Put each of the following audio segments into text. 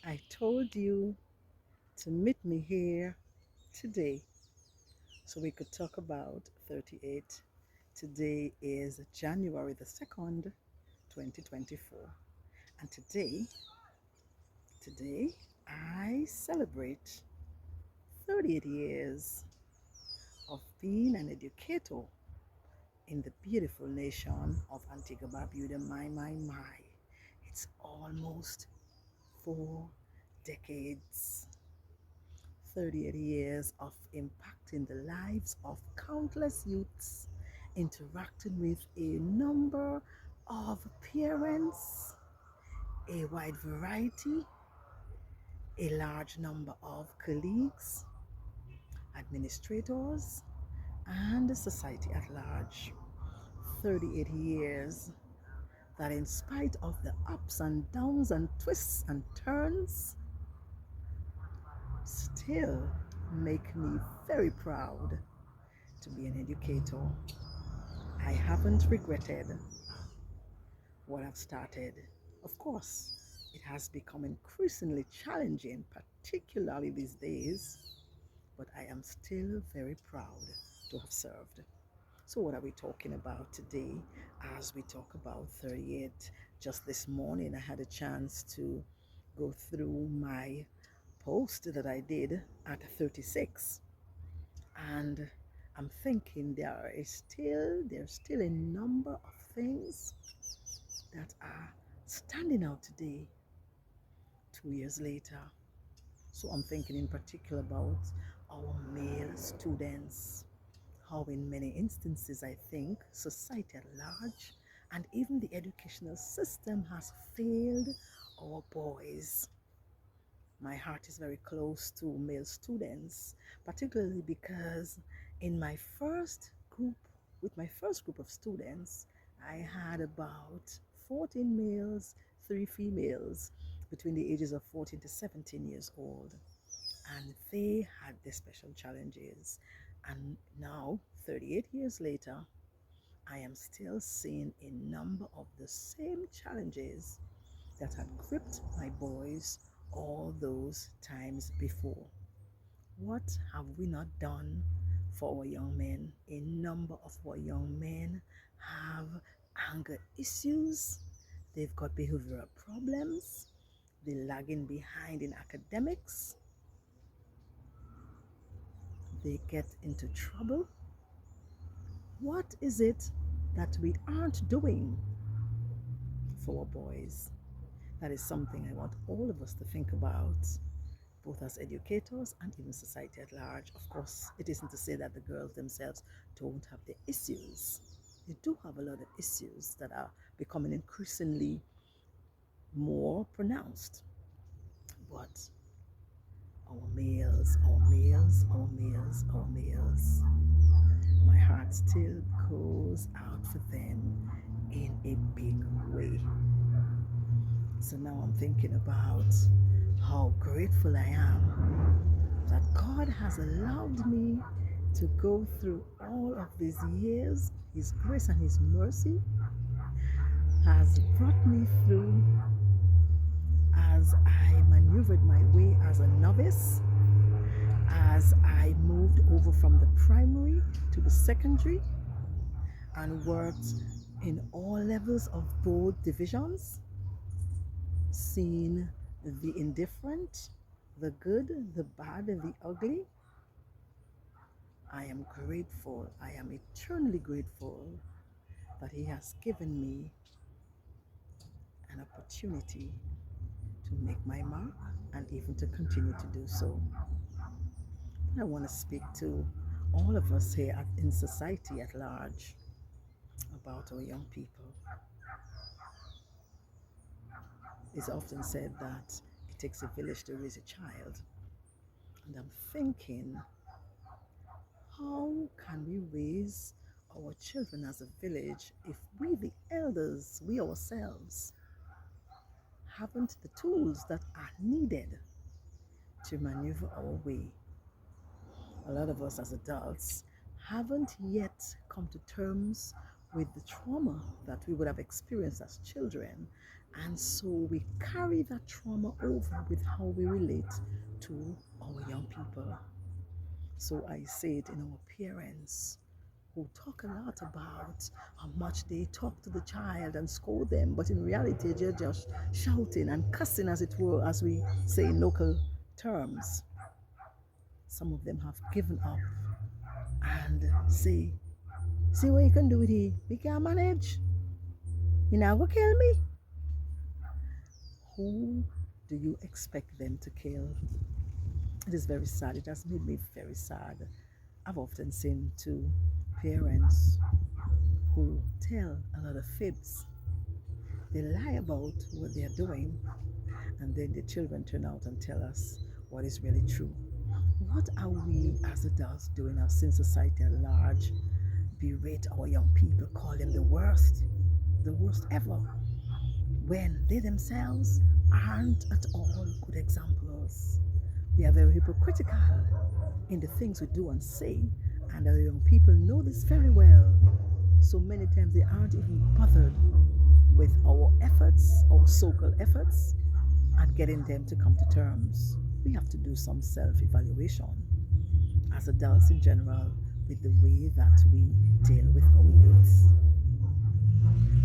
I told you to meet me here today so we could talk about 38. Today is January the 2nd, 2024. And today I celebrate 38 years of being an educator in the beautiful nation of Antigua Barbuda. My. It's almost 4 decades. 38 years of impacting the lives of countless youths, interacting with a number of parents, a wide variety, a large number of colleagues, administrators, and society at large. 38 years that, in spite of the ups and downs and twists and turns, still make me very proud to be an educator. I haven't regretted what I've started. Of course, it has become increasingly challenging, particularly these days, but I am still very proud to have served. So, what are we talking about today as we talk about 38? Just this morning, I had a chance to go through my post that I did at 36, and I'm thinking there's still a number of things that are standing out today, 2 years later. So I'm thinking in particular about our male students, how in many instances I think society at large and even the educational system has failed our boys. My heart is very close to male students, particularly because in my first group, with my first group of students, I had about 14 males, 3 females between the ages of 14 to 17 years old. And they had their special challenges. And now, 38 years later, I am still seeing a number of the same challenges that had gripped my boys all those times before. What have we not done for our young men? A number of our young men have anger issues, they've got behavioral problems, they're lagging behind in academics, they get into trouble. What is it that we aren't doing for our boys? That is something I want all of us to think about, both as educators and even society at large. Of course, it isn't to say that the girls themselves don't have the issues. They do have a lot of issues that are becoming increasingly more pronounced. But our males, our males, our males, our males, my heart still goes out for them in a big way. So now I'm thinking about how grateful I am that God has allowed me to go through all of these years. His grace and His mercy has brought me through as I maneuvered my way as a novice, as I moved over from the primary to the secondary and worked in all levels of both divisions, seeing the indifferent, the good, the bad, and the ugly. I am grateful, I am eternally grateful that He has given me an opportunity to make my mark and even to continue to do so. I want to speak to all of us here in society at large about our young people. It's often said that it takes a village to raise a child. And I'm thinking, how can we raise our children as a village if we, the elders, we ourselves, haven't the tools that are needed to maneuver our way? A lot of us as adults haven't yet come to terms with the trauma that we would have experienced as children. And so we carry that trauma over with how we relate to our young people. So I say it in our parents who talk a lot about how much they talk to the child and scold them, but in reality, they're just shouting and cussing, as it were, as we say in local terms. Some of them have given up and say, see what you can do with it. We can't manage. You now go kill me. Who do you expect them to kill? It is very sad. It has made me very sad. I've often seen two parents who tell a lot of fibs. They lie about what they are doing, and then the children turn out and tell us what is really true. What are we as adults doing as in society at large? Berate our young people, call them the worst ever, when they themselves aren't at all good examples. We are very hypocritical in the things we do and say, and our young people know this very well. So many times they aren't even bothered with our efforts, our so-called efforts, at getting them to come to terms. We have to do some self-evaluation as adults in general with the way that we deal with our youths.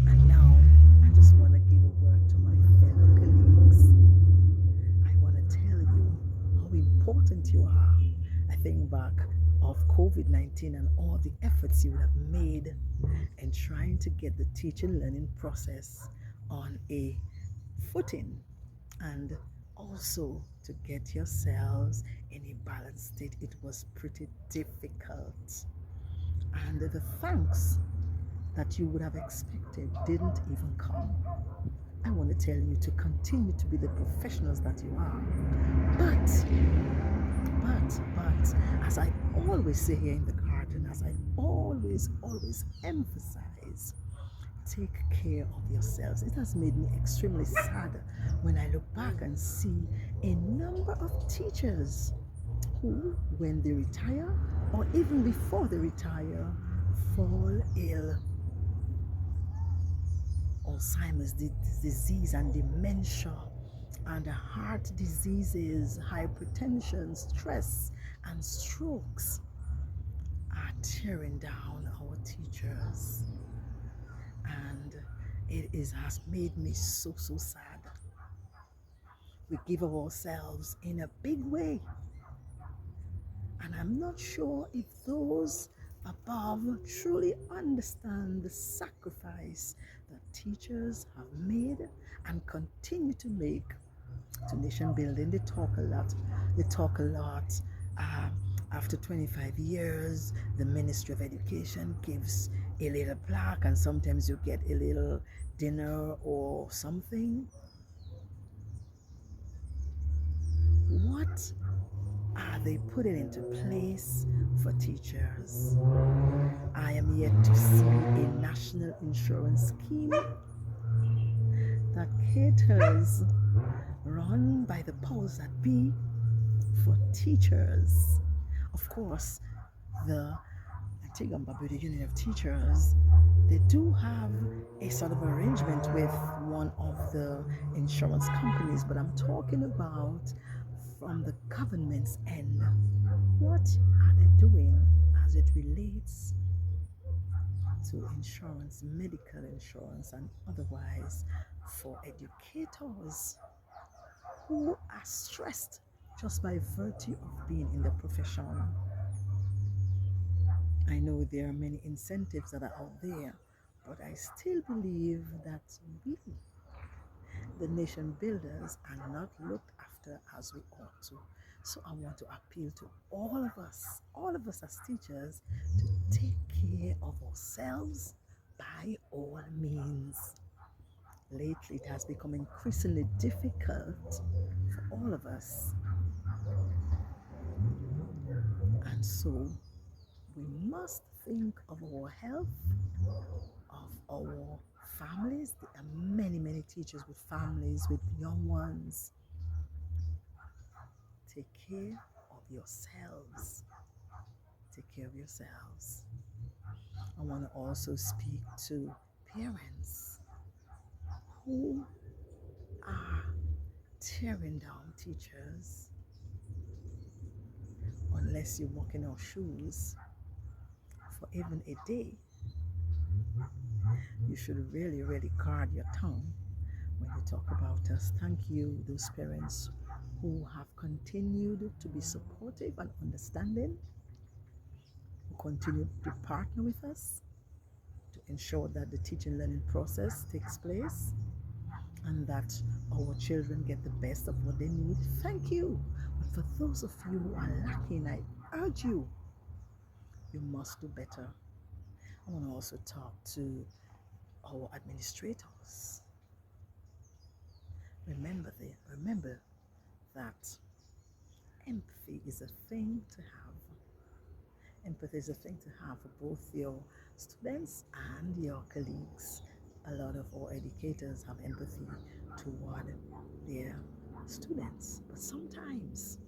And now I just want to give a word to my fellow colleagues. I want to tell you how important you are. I think back of COVID-19 and all the efforts you would have made in trying to get the teaching learning process on a footing, and also to get yourselves in a balanced state. It was pretty difficult. And the thanks that you would have expected didn't even come. I want to tell you to continue to be the professionals that you are. But, as I always say here in the garden, as I always emphasize, take care of yourselves. It has made me extremely sad when I look back and see a number of teachers who, when they retire or even before they retire, fall ill. Alzheimer's disease and dementia and heart diseases, hypertension, stress, and strokes are tearing down our teachers. And has made me so sad. We give of ourselves in a big way. And I'm not sure if those above truly understand the sacrifice that teachers have made and continue to make to nation building. They talk a lot. Uh, After 25 years, the Ministry of Education gives a little plaque, and sometimes you get a little dinner or something. What are they putting into place for teachers? I am yet to see a national insurance scheme that caters, run by the powers that be, for teachers. Of course, the Antigua and Barbuda Union of Teachers, they do have a sort of arrangement with one of the insurance companies, but I'm talking about from the government's end. What are they doing as it relates to insurance, medical insurance, and otherwise for educators who are stressed just by virtue of being in the profession? I know there are many incentives that are out there, but I still believe that we, the nation builders, are not looked after as we ought to. So I want to appeal to all of us as teachers, to take care of ourselves by all means. Lately, it has become increasingly difficult for all of us. And so we must think of our health, of our families. There are many teachers with families, with young ones. Take care of yourselves. Take care of yourselves. I want to also speak to parents who are tearing down teachers. Unless you walk in our shoes for even a day, you should really, really guard your tongue when you talk about us. Thank you, those parents who have continued to be supportive and understanding, who continue to partner with us to ensure that the teaching learning process takes place and that our children get the best of what they need. Thank you. But for those of you who are lacking, I urge you, you must do better. I want to also talk to our administrators. Remember that empathy is a thing to have. Empathy is a thing to have for both your students and your colleagues. A lot of our educators have empathy toward their students, but sometimes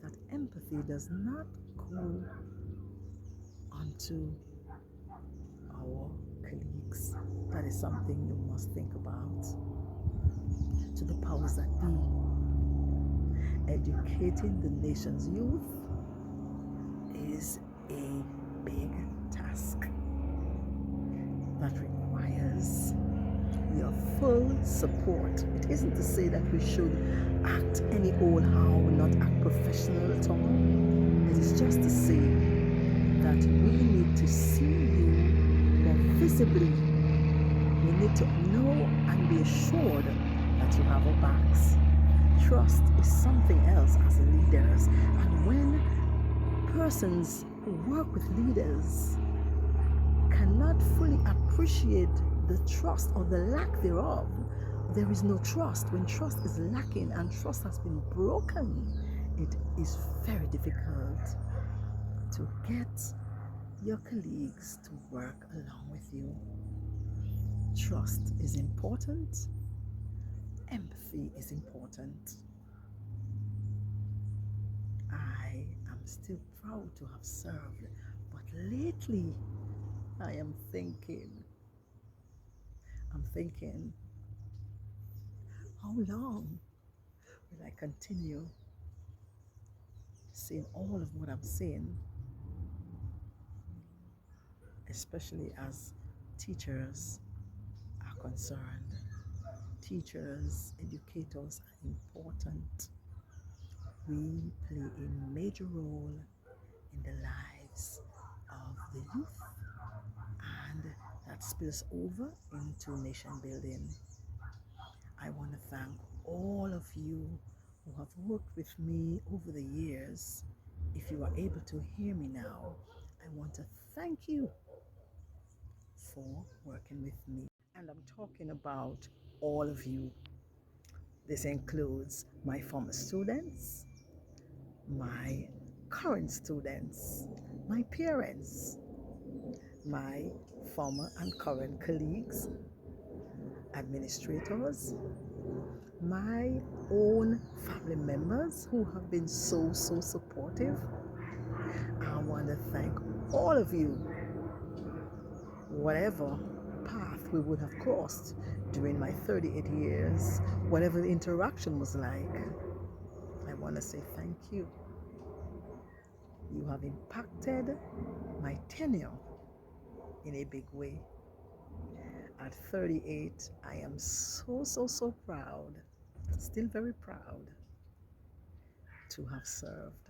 that empathy does not go onto our colleagues. That is something you must think about. To the powers that be, educating the nation's youth is a big task that requires your full support. It isn't to say that we should act any old how, not act professional at all. It is just to say that we need to see you more visibly. We need to know and be assured that you have our backs. Trust is something else as leaders, and when persons who work with leaders cannot fully appreciate the trust or the lack thereof, there is no trust. When trust is lacking and trust has been broken, it is very difficult to get your colleagues to work along with you. Trust is important. Empathy is important. I am still proud to have served, but lately I'm thinking, how long will I continue saying all of what I'm saying, especially as teachers are concerned. Teachers, educators are important. We play a major role in the lives of the youth, and that spills over into nation building. I want to thank all of you who have worked with me over the years. If you are able to hear me now, I want to thank you for working with me. And I'm talking about all of you. This includes my former students, my current students, my parents, my former and current colleagues, administrators, my own family members who have been so supportive. I want to thank all of you, whatever path we would have crossed during my 38 years, whatever the interaction was like. I want to say thank you. You have impacted my tenure in a big way. At 38, I am so proud, still very proud to have served.